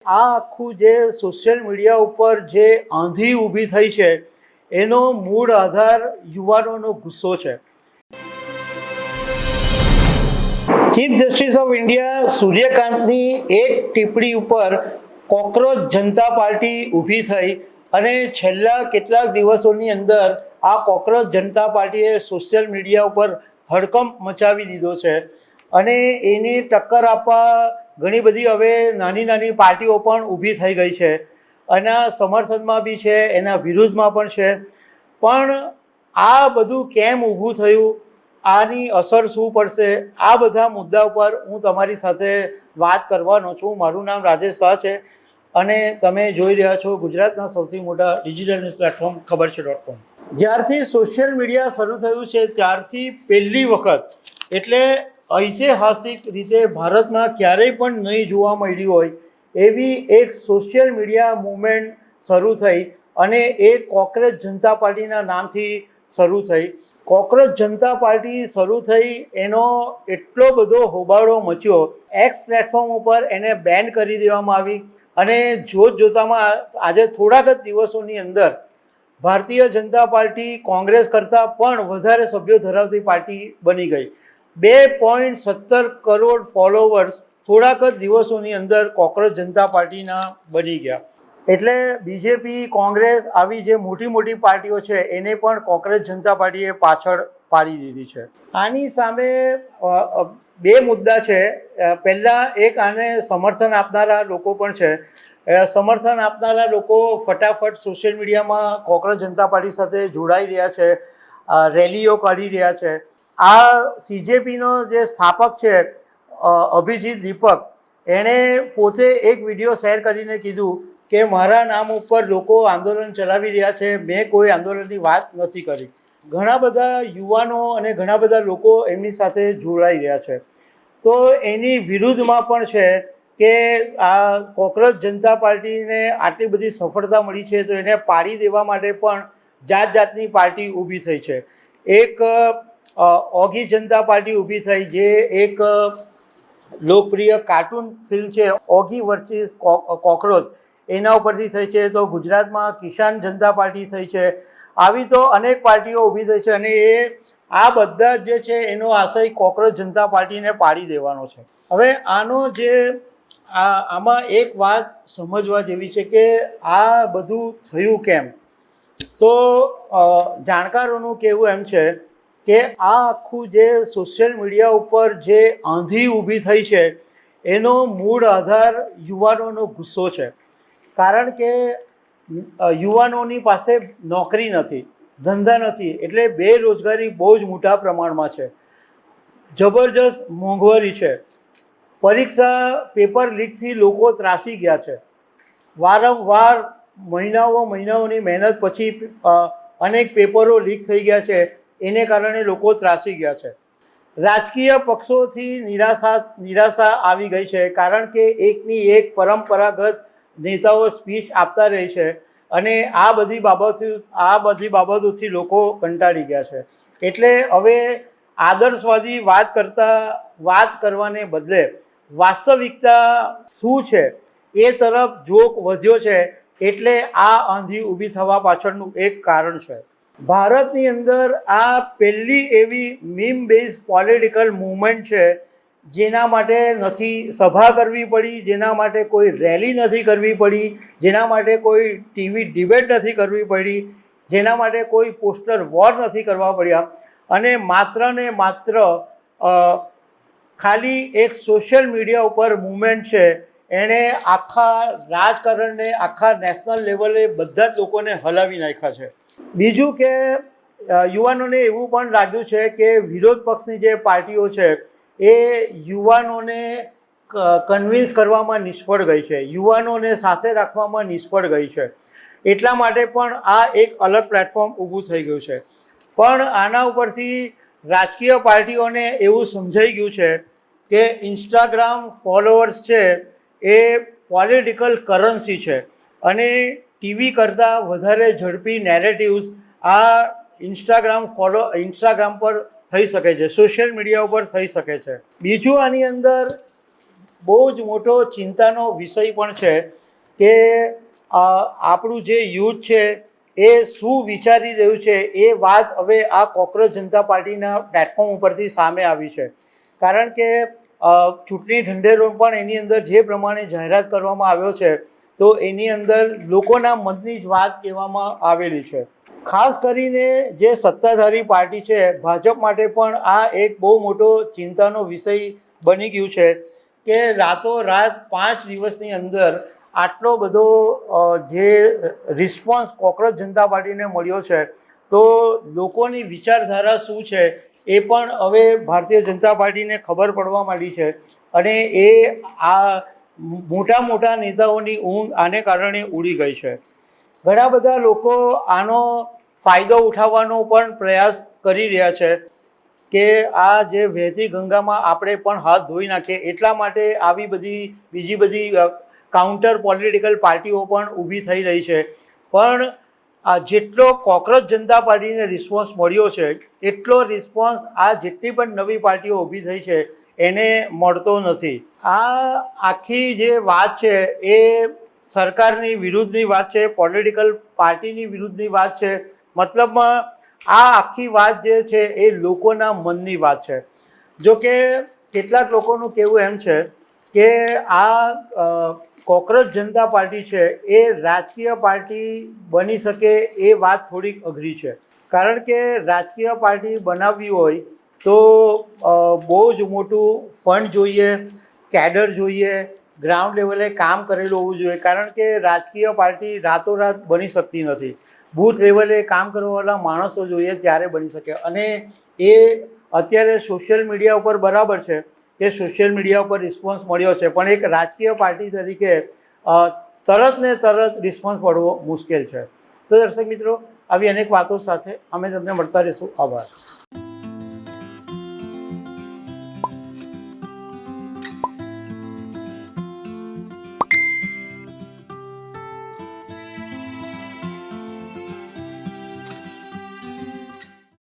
આ આખું જે સોશિયલ મીડિયા ઉપર જે આંધી ઊભી થઈ છે એનો મૂળ આધાર યુવાનોનો ગુસ્સો છે. ચીફ જસ્ટિસ ઓફ ઇન્ડિયા સૂર્યકાંતની એક ટિપ્પણી ઉપર કોકરોચ જનતા પાર્ટી ઊભી થઈ અને છેલ્લા કેટલાક દિવસોની અંદર આ કોકરોચ જનતા પાર્ટીએ સોશિયલ મીડિયા ઉપર હડકંપ મચાવી દીધો છે અને એની ટક્કર આપવા ઘણી બધી હવે નાની નાની પાર્ટીઓ પણ ઊભી થઈ ગઈ છે. એના સમર્થનમાં બી છે, એના વિરુદ્ધમાં પણ છે. પણ આ બધું કેમ ઊભું થયું, આની અસર શું પડશે, આ બધા મુદ્દા ઉપર હું તમારી સાથે વાત કરવાનો છું. મારું નામ રાજેશ શાહ છે અને તમે જોઈ રહ્યા છો ગુજરાતના સૌથી મોટા ડિજિટલ ન્યૂઝ પ્લેટફોર્મ ખબર છે.com. જ્યારથી સોશિયલ મીડિયા શરૂ થયું છે ત્યારથી પહેલી વખત, એટલે ઐતિહાસિક રીતે ભારતમાં ક્યારેય પણ નહીં જોવા મળ્યું હોય એવી એક સોશિયલ મીડિયા મૂવમેન્ટ શરૂ થઈ અને એ કોકરોચ જનતા પાર્ટીના નામથી શરૂ થઈ. કોકરોચ જનતા પાર્ટી શરૂ થઈ એનો એટલો બધો હોબાળો મચ્યો, એક્સ પ્લેટફોર્મ ઉપર એને બેન કરી દેવામાં આવી અને જોતજોતામાં આજે થોડાક જ દિવસોની અંદર ભારતીય જનતા પાર્ટી કોંગ્રેસ કરતાં પણ વધારે સભ્યો ધરાવતી પાર્ટી બની ગઈ. 2.17 કરોડ ફોલોવર્સ થોડાક જ દિવસોની અંદર કોકરોચ જનતા પાર્ટીના બની ગયા. એટલે બીજેપી, કોંગ્રેસ આવી જે મોટી મોટી પાર્ટીઓ છે એને પણ કોકરોચ જનતા પાર્ટીએ પાછળ પાડી દીધી છે. આની સામે બે મુદ્દા છે. પહેલાં એક, આને સમર્થન આપનારા લોકો પણ છે. સમર્થન આપનારા લોકો ફટાફટ સોશિયલ મીડિયામાં કોકરોચ જનતા પાર્ટી સાથે જોડાઈ રહ્યા છે, રેલીઓ કાઢી રહ્યા છે. આ સીજેપીનો જે સ્થાપક છે અભિજીત દીપક, એણે પોતે એક વિડીયો શેર કરીને કીધું કે મારા નામ ઉપર લોકો આંદોલન ચલાવી રહ્યા છે, મેં કોઈ આંદોલનની વાત નથી કરી. ઘણા બધા યુવાનો અને ઘણા બધા લોકો એમની સાથે જોડાઈ રહ્યા છે. તો એની વિરુદ્ધમાં પણ છે કે આ કોકરોચ જનતા પાર્ટીને આટલી બધી સફળતા મળી છે તો એને પાડી દેવા માટે પણ જાત જાતની પાર્ટી ઊભી થઈ છે. એક ઓઘી જનતા પાર્ટી ઊભી થઈ, જે એક લોકપ્રિય કાર્ટૂન ફિલ્મ છે ઓઘી વર્સિસ કોકરોચ, એના ઉપરથી થઈ છે. તો ગુજરાતમાં કિસાન જનતા પાર્ટી થઈ છે. આવી તો અનેક પાર્ટીઓ ઊભી થઈ છે અને આ બધા જે છે એનો આશય કોકરોચ જનતા પાર્ટીને પાડી દેવાનો છે. હવે આનો જે આમાં એક વાત સમજવા જેવી છે કે આ બધું થયું કેમ. તો જાણકારોનું કહેવું એમ છે કે આ આખું જે સોશિયલ મીડિયા ઉપર જે આંધી ઊભી થઈ છે એનો મૂળ આધાર યુવાનોનો ગુસ્સો છે. કારણ કે યુવાનોની પાસે નોકરી નથી, ધંધા નથી, એટલે બેરોજગારી બહુ જ મોટા પ્રમાણમાં છે. જબરજસ્ત મોંઘવારી છે. પરીક્ષા પેપર લીકથી લોકો ત્રાસી ગયા છે. વારંવાર મહિનાઓની મહેનત પછી અનેક પેપરો લીક થઈ ગયા છે, એને કારણે લોકો ત્રાસી ગયા છે. રાજકીય પક્ષોથી નિરાશા આવી ગઈ છે કારણ કે એકની એક પરંપરાગત નેતાઓ સ્પીચ આપતા રહે છે અને આ બધી બાબતોથી લોકો કંટાળી ગયા છે. એટલે હવે આદર્શવાદી વાત કરવાને બદલે વાસ્તવિકતા શું છે એ તરફ ઝોક વધ્યો છે. એટલે આ આંધી ઊભી થવા પાછળનું એક કારણ છે. ભારતની અંદર આ પહેલી એવી મીમ બેઝ પોલિટિકલ મૂવમેન્ટ છે જેના માટે નથી સભા કરવી પડી, જેના માટે કોઈ રેલી નથી કરવી પડી, જેના માટે કોઈ ટીવી ડિબેટ નથી કરવી પડી, જેના માટે કોઈ પોસ્ટર વોર નથી કરવા પડ્યા. અને માત્ર ને માત્ર ખાલી એક સોશિયલ મીડિયા ઉપર મૂવમેન્ટ છે, એણે આખા રાજકારણને આખા નેશનલ લેવલે બધા જ લોકોને હલાવી નાખ્યા છે. બીજું કે યુવાનોને એવું પણ લાગ્યું છે કે વિરોધ પક્ષની જે પાર્ટીઓ છે એ યુવાનોને કન્વિન્સ કરવામાં નિષ્ફળ ગઈ છે, યુવાનોને સાથે રાખવામાં નિષ્ફળ ગઈ છે. એટલા માટે પણ આ એક અલગ પ્લેટફોર્મ ઊભું થઈ ગયું છે. પણ આના ઉપરથી રાજકીય પાર્ટીઓને એવું સમજાઈ ગયું છે કે ઇન્સ્ટાગ્રામ ફોલોઅર્સ છે એ પોલિટિકલ કરન્સી છે અને ટીવી કરતાં વધારે ઝડપી નેરેટિવ્સ આ ઇન્સ્ટાગ્રામ પર થઈ શકે છે, સોશિયલ મીડિયા ઉપર થઈ શકે છે. બીજું આની અંદર બહુ જ મોટો ચિંતાનો વિષય પણ છે કે આપણું જે યુથ છે એ શું વિચારી રહ્યું છે એ વાત હવે આ કોકરોચ જનતા પાર્ટીના પ્લેટફોર્મ ઉપરથી સામે આવી છે. કારણ કે ચૂંટણી ઢંઢેરો પણ એની અંદર જે પ્રમાણે જાહેરાત કરવામાં આવ્યો છે તો એની અંદર લોકોના મનની જ વાત કહેવામાં આવેલી છે. ખાસ કરીને જે સત્તાધારી પાર્ટી છે ભાજપ માટે પણ આ એક બહુ મોટો ચિંતાનો વિષય બની ગયું છે કે રાતોરાત 5 દિવસની અંદર આટલો બધો જે રિસ્પોન્સ કોકરોચ જનતા પાર્ટીને મળ્યો છે તો લોકોની વિચારધારા શું છે એ પણ હવે ભારતીય જનતા પાર્ટીને ખબર પડવા માંડી છે અને એ આ મોટા મોટા નેતાઓની ઊંઘ આને કારણે ઉડી ગઈ છે. ઘણા બધા લોકો આનો ફાયદો ઉઠાવવાનો પણ પ્રયાસ કરી રહ્યા છે કે આ જે વહેતી ગંગામાં આપણે પણ હાથ ધોઈ નાખીએ એટલા માટે આવી બધી બીજી બધી કાઉન્ટર પોલિટિકલ પાર્ટીઓ પણ ઊભી થઈ રહી છે. પણ આ જેટલો કોકરોચ જનતા પાર્ટીને રિસ્પોન્સ મળ્યો છે એટલો રિસ્પોન્સ આ જેટલી પણ નવી પાર્ટીઓ ઊભી થઈ છે એને મળતો નથી. આ આખી જે વાત છે એ સરકારની વિરુદ્ધની વાત છે, પોલિટિકલ પાર્ટીની વિરુદ્ધની વાત છે. મતલબમાં આ આખી વાત જે છે એ લોકોના મનની વાત છે. જો કે કેટલાક લોકોનું કહેવું એમ છે કે આ કોકરોચ જનતા પાર્ટી છે એ રાજકીય પાર્ટી બની શકે એ વાત થોડીક અઘરી છે. કારણ કે રાજકીય પાર્ટી બનાવવી હોય તો બહુ જ મોટું ફંડ જોઈએ, કેડર જોઈએ, ગ્રાઉન્ડ લેવલે કામ કરેલું હોવું જોઈએ. કારણ કે રાજકીય પાર્ટી રાતોરાત બની શકતી નથી. બૂથ લેવલે કામ કરવાવાળા માણસો જોઈએ ત્યારે બની શકે. અને એ અત્યારે સોશિયલ મીડિયા ઉપર બરાબર છે કે સોશિયલ મીડિયા ઉપર રિસ્પોન્સ મળ્યો છે, પણ એક રાજકીય પાર્ટી તરીકે તરત ને તરત રિસ્પોન્સ મળવો મુશ્કેલ છે. તો દર્શક મિત્રો, આવી અનેક વાતો સાથે અમે તમને મળતા રહીશું. આભાર.